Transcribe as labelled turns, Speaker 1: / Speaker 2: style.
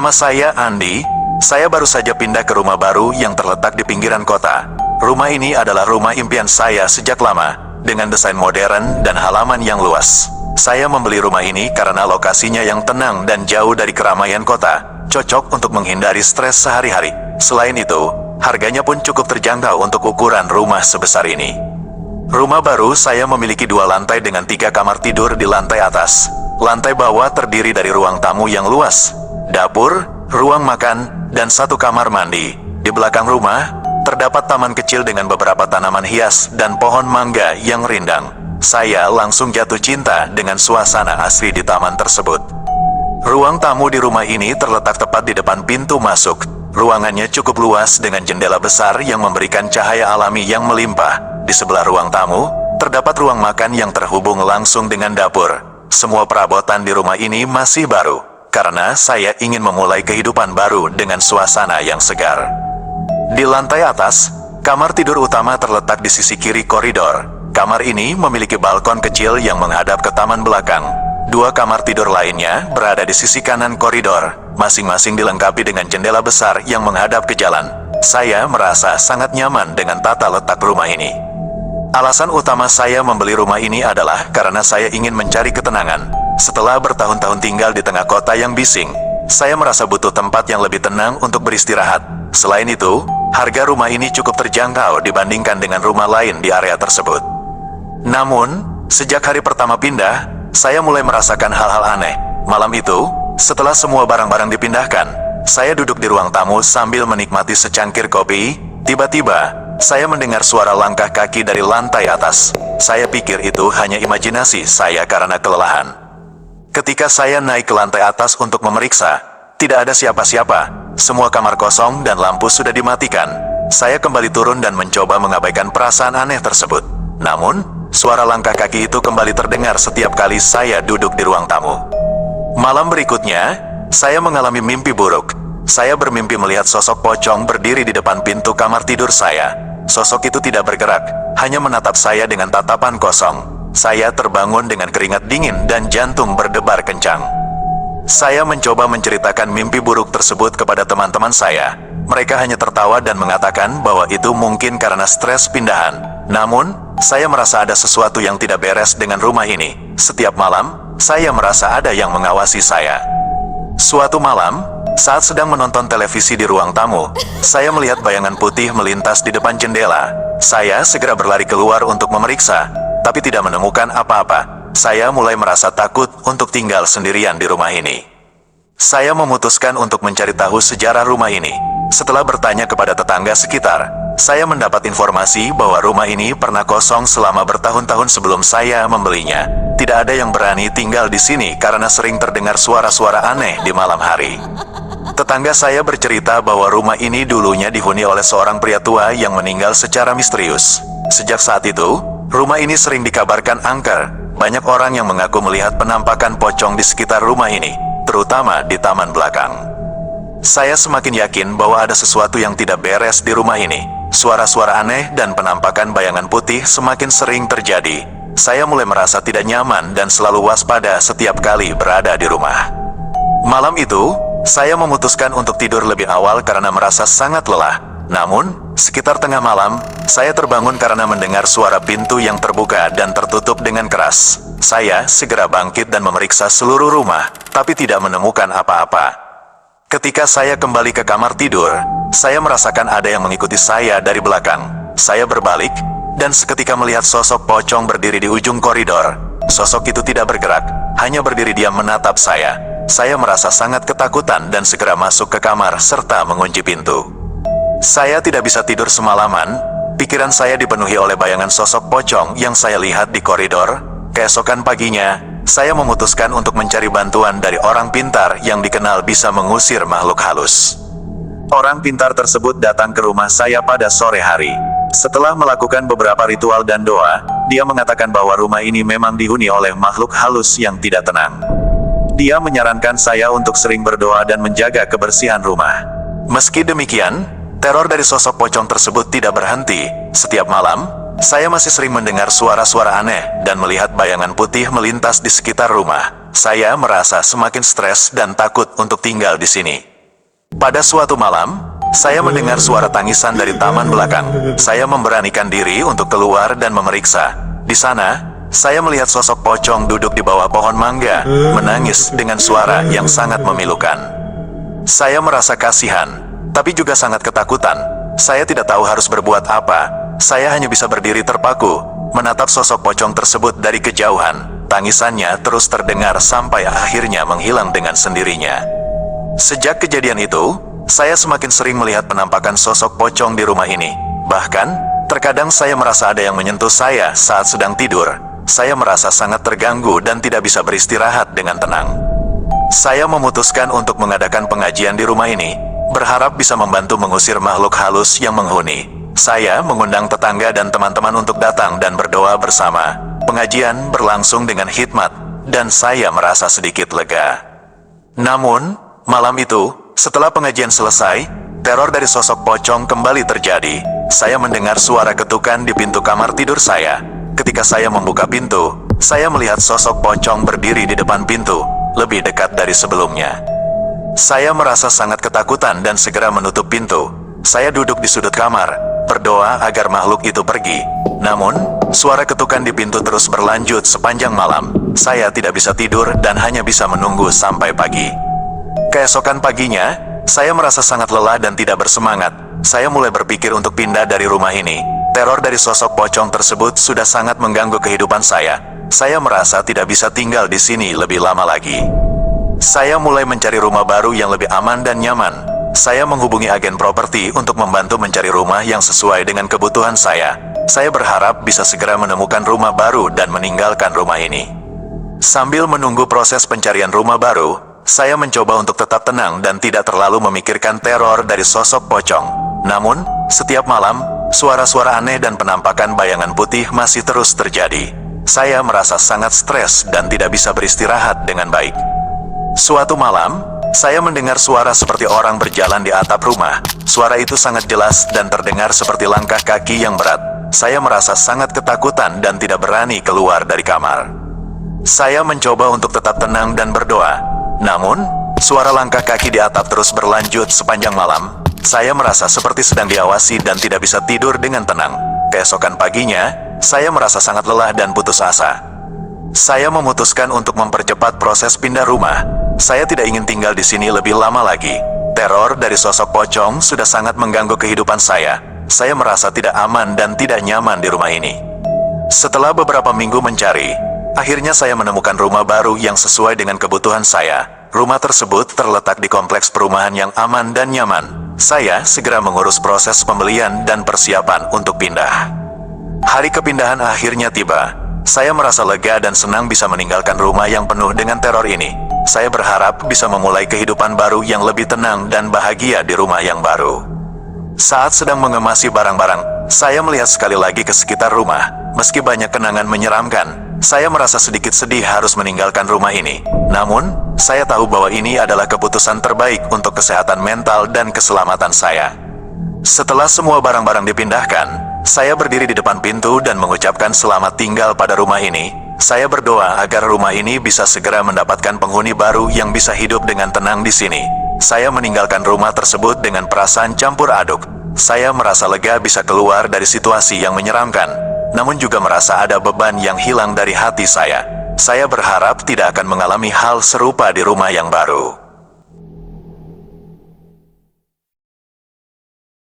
Speaker 1: Nama saya Andi. Saya baru saja pindah ke rumah baru yang terletak di pinggiran kota. Rumah ini adalah rumah impian saya sejak lama, dengan desain modern dan halaman yang luas. Saya membeli rumah ini karena lokasinya yang tenang dan jauh dari keramaian kota, cocok untuk menghindari stres sehari-hari. Selain itu, harganya pun cukup terjangkau untuk ukuran rumah sebesar ini. Rumah baru saya memiliki 2 lantai dengan 3 kamar tidur di lantai atas. Lantai bawah terdiri dari ruang tamu yang luas, dapur, ruang makan, dan 1 kamar mandi. Di belakang rumah, terdapat taman kecil dengan beberapa tanaman hias dan pohon mangga yang rindang. Saya langsung jatuh cinta dengan suasana asri di taman tersebut. Ruang tamu di rumah ini terletak tepat di depan pintu masuk. Ruangannya cukup luas dengan jendela besar yang memberikan cahaya alami yang melimpah. Di sebelah ruang tamu, terdapat ruang makan yang terhubung langsung dengan dapur. Semua perabotan di rumah ini masih baru, karena saya ingin memulai kehidupan baru dengan suasana yang segar. Di lantai atas, kamar tidur utama terletak di sisi kiri koridor. Kamar ini memiliki balkon kecil yang menghadap ke taman belakang. 2 kamar tidur lainnya berada di sisi kanan koridor, masing-masing dilengkapi dengan jendela besar yang menghadap ke jalan. Saya merasa sangat nyaman dengan tata letak rumah ini. Alasan utama saya membeli rumah ini adalah karena saya ingin mencari ketenangan. Setelah bertahun-tahun tinggal di tengah kota yang bising, saya merasa butuh tempat yang lebih tenang untuk beristirahat. Selain itu, harga rumah ini cukup terjangkau dibandingkan dengan rumah lain di area tersebut. Namun, sejak hari pertama pindah, saya mulai merasakan hal-hal aneh. Malam itu, setelah semua barang-barang dipindahkan, saya duduk di ruang tamu sambil menikmati secangkir kopi. Tiba-tiba, saya mendengar suara langkah kaki dari lantai atas. Saya pikir itu hanya imajinasi saya karena kelelahan. Ketika saya naik ke lantai atas untuk memeriksa, tidak ada siapa-siapa. Semua kamar kosong dan lampu sudah dimatikan. Saya kembali turun dan mencoba mengabaikan perasaan aneh tersebut. Namun, suara langkah kaki itu kembali terdengar setiap kali saya duduk di ruang tamu. Malam berikutnya, saya mengalami mimpi buruk. Saya bermimpi melihat sosok pocong berdiri di depan pintu kamar tidur saya. Sosok itu tidak bergerak, hanya menatap saya dengan tatapan kosong. Saya terbangun dengan keringat dingin dan jantung berdebar kencang. Saya mencoba menceritakan mimpi buruk tersebut kepada teman-teman saya. Mereka hanya tertawa dan mengatakan bahwa itu mungkin karena stres pindahan. Namun, saya merasa ada sesuatu yang tidak beres dengan rumah ini. Setiap malam, saya merasa ada yang mengawasi saya. Suatu malam, saat sedang menonton televisi di ruang tamu, saya melihat bayangan putih melintas di depan jendela. Saya segera berlari keluar untuk memeriksa, tapi tidak menemukan apa-apa. Saya mulai merasa takut untuk tinggal sendirian di rumah ini. Saya memutuskan untuk mencari tahu sejarah rumah ini. Setelah bertanya kepada tetangga sekitar, saya mendapat informasi bahwa rumah ini pernah kosong selama bertahun-tahun sebelum saya membelinya. Tidak ada yang berani tinggal di sini karena sering terdengar suara-suara aneh di malam hari. Tetangga saya bercerita bahwa rumah ini dulunya dihuni oleh seorang pria tua yang meninggal secara misterius. Sejak saat itu, rumah ini sering dikabarkan angker. Banyak orang yang mengaku melihat penampakan pocong di sekitar rumah ini, terutama di taman belakang. Saya semakin yakin bahwa ada sesuatu yang tidak beres di rumah ini. Suara-suara aneh dan penampakan bayangan putih semakin sering terjadi. Saya mulai merasa tidak nyaman dan selalu waspada setiap kali berada di rumah. Malam itu, saya memutuskan untuk tidur lebih awal karena merasa sangat lelah. Namun, sekitar tengah malam, saya terbangun karena mendengar suara pintu yang terbuka dan tertutup dengan keras. Saya segera bangkit dan memeriksa seluruh rumah, tapi tidak menemukan apa-apa. Ketika saya kembali ke kamar tidur, saya merasakan ada yang mengikuti saya dari belakang. Saya berbalik, dan seketika melihat sosok pocong berdiri di ujung koridor. Sosok itu tidak bergerak, hanya berdiri diam menatap saya. Saya merasa sangat ketakutan dan segera masuk ke kamar serta mengunci pintu. Saya tidak bisa tidur semalaman. Pikiran saya dipenuhi oleh bayangan sosok pocong yang saya lihat di koridor. Keesokan paginya, saya memutuskan untuk mencari bantuan dari orang pintar yang dikenal bisa mengusir makhluk halus. Orang pintar tersebut datang ke rumah saya pada sore hari. Setelah melakukan beberapa ritual dan doa, dia mengatakan bahwa rumah ini memang dihuni oleh makhluk halus yang tidak tenang. Dia menyarankan saya untuk sering berdoa dan menjaga kebersihan rumah. Meski demikian, teror dari sosok pocong tersebut tidak berhenti. Setiap malam, saya masih sering mendengar suara-suara aneh dan melihat bayangan putih melintas di sekitar rumah. Saya merasa semakin stres dan takut untuk tinggal di sini. Pada suatu malam, saya mendengar suara tangisan dari taman belakang. Saya memberanikan diri untuk keluar dan memeriksa. Di sana, saya melihat sosok pocong duduk di bawah pohon mangga, menangis dengan suara yang sangat memilukan. Saya merasa kasihan, tapi juga sangat ketakutan. Saya tidak tahu harus berbuat apa. Saya hanya bisa berdiri terpaku, menatap sosok pocong tersebut dari kejauhan. Tangisannya terus terdengar sampai akhirnya menghilang dengan sendirinya. Sejak kejadian itu, saya semakin sering melihat penampakan sosok pocong di rumah ini. Bahkan, terkadang saya merasa ada yang menyentuh saya saat sedang tidur. Saya merasa sangat terganggu dan tidak bisa beristirahat dengan tenang. Saya memutuskan untuk mengadakan pengajian di rumah ini, berharap bisa membantu mengusir makhluk halus yang menghuni. Saya mengundang tetangga dan teman-teman untuk datang dan berdoa bersama. Pengajian berlangsung dengan hikmat, dan saya merasa sedikit lega. Namun, malam itu, setelah pengajian selesai, teror dari sosok pocong kembali terjadi. Saya mendengar suara ketukan di pintu kamar tidur saya. Ketika saya membuka pintu, saya melihat sosok pocong berdiri di depan pintu, lebih dekat dari sebelumnya. Saya merasa sangat ketakutan dan segera menutup pintu. Saya duduk di sudut kamar, berdoa agar makhluk itu pergi. Namun, suara ketukan di pintu terus berlanjut sepanjang malam. Saya tidak bisa tidur dan hanya bisa menunggu sampai pagi. Keesokan paginya, saya merasa sangat lelah dan tidak bersemangat. Saya mulai berpikir untuk pindah dari rumah ini. Teror dari sosok pocong tersebut sudah sangat mengganggu kehidupan saya. Saya merasa tidak bisa tinggal di sini lebih lama lagi. Saya mulai mencari rumah baru yang lebih aman dan nyaman. Saya menghubungi agen properti untuk membantu mencari rumah yang sesuai dengan kebutuhan saya. Saya berharap bisa segera menemukan rumah baru dan meninggalkan rumah ini. Sambil menunggu proses pencarian rumah baru, saya mencoba untuk tetap tenang dan tidak terlalu memikirkan teror dari sosok pocong. Namun, setiap malam, suara-suara aneh dan penampakan bayangan putih masih terus terjadi. Saya merasa sangat stres dan tidak bisa beristirahat dengan baik. Suatu malam, saya mendengar suara seperti orang berjalan di atap rumah. Suara itu sangat jelas dan terdengar seperti langkah kaki yang berat. Saya merasa sangat ketakutan dan tidak berani keluar dari kamar. Saya mencoba untuk tetap tenang dan berdoa. Namun, suara langkah kaki di atap terus berlanjut sepanjang malam. Saya merasa seperti sedang diawasi dan tidak bisa tidur dengan tenang. Keesokan paginya, saya merasa sangat lelah dan putus asa. Saya memutuskan untuk mempercepat proses pindah rumah. Saya tidak ingin tinggal di sini lebih lama lagi. Teror dari sosok pocong sudah sangat mengganggu kehidupan saya. Saya merasa tidak aman dan tidak nyaman di rumah ini. Setelah beberapa minggu mencari, akhirnya saya menemukan rumah baru yang sesuai dengan kebutuhan saya. Rumah tersebut terletak di kompleks perumahan yang aman dan nyaman. Saya segera mengurus proses pembelian dan persiapan untuk pindah. Hari kepindahan akhirnya tiba. Saya merasa lega dan senang bisa meninggalkan rumah yang penuh dengan teror ini. Saya berharap bisa memulai kehidupan baru yang lebih tenang dan bahagia di rumah yang baru. Saat sedang mengemasi barang-barang, saya melihat sekali lagi ke sekitar rumah. Meski banyak kenangan menyeramkan, saya merasa sedikit sedih harus meninggalkan rumah ini. Namun, saya tahu bahwa ini adalah keputusan terbaik untuk kesehatan mental dan keselamatan saya. Setelah semua barang-barang dipindahkan, saya berdiri di depan pintu dan mengucapkan selamat tinggal pada rumah ini. Saya berdoa agar rumah ini bisa segera mendapatkan penghuni baru yang bisa hidup dengan tenang di sini. Saya meninggalkan rumah tersebut dengan perasaan campur aduk. Saya merasa lega bisa keluar dari situasi yang menyeramkan, namun juga merasa ada beban yang hilang dari hati saya. Saya berharap tidak akan mengalami hal serupa di rumah yang baru.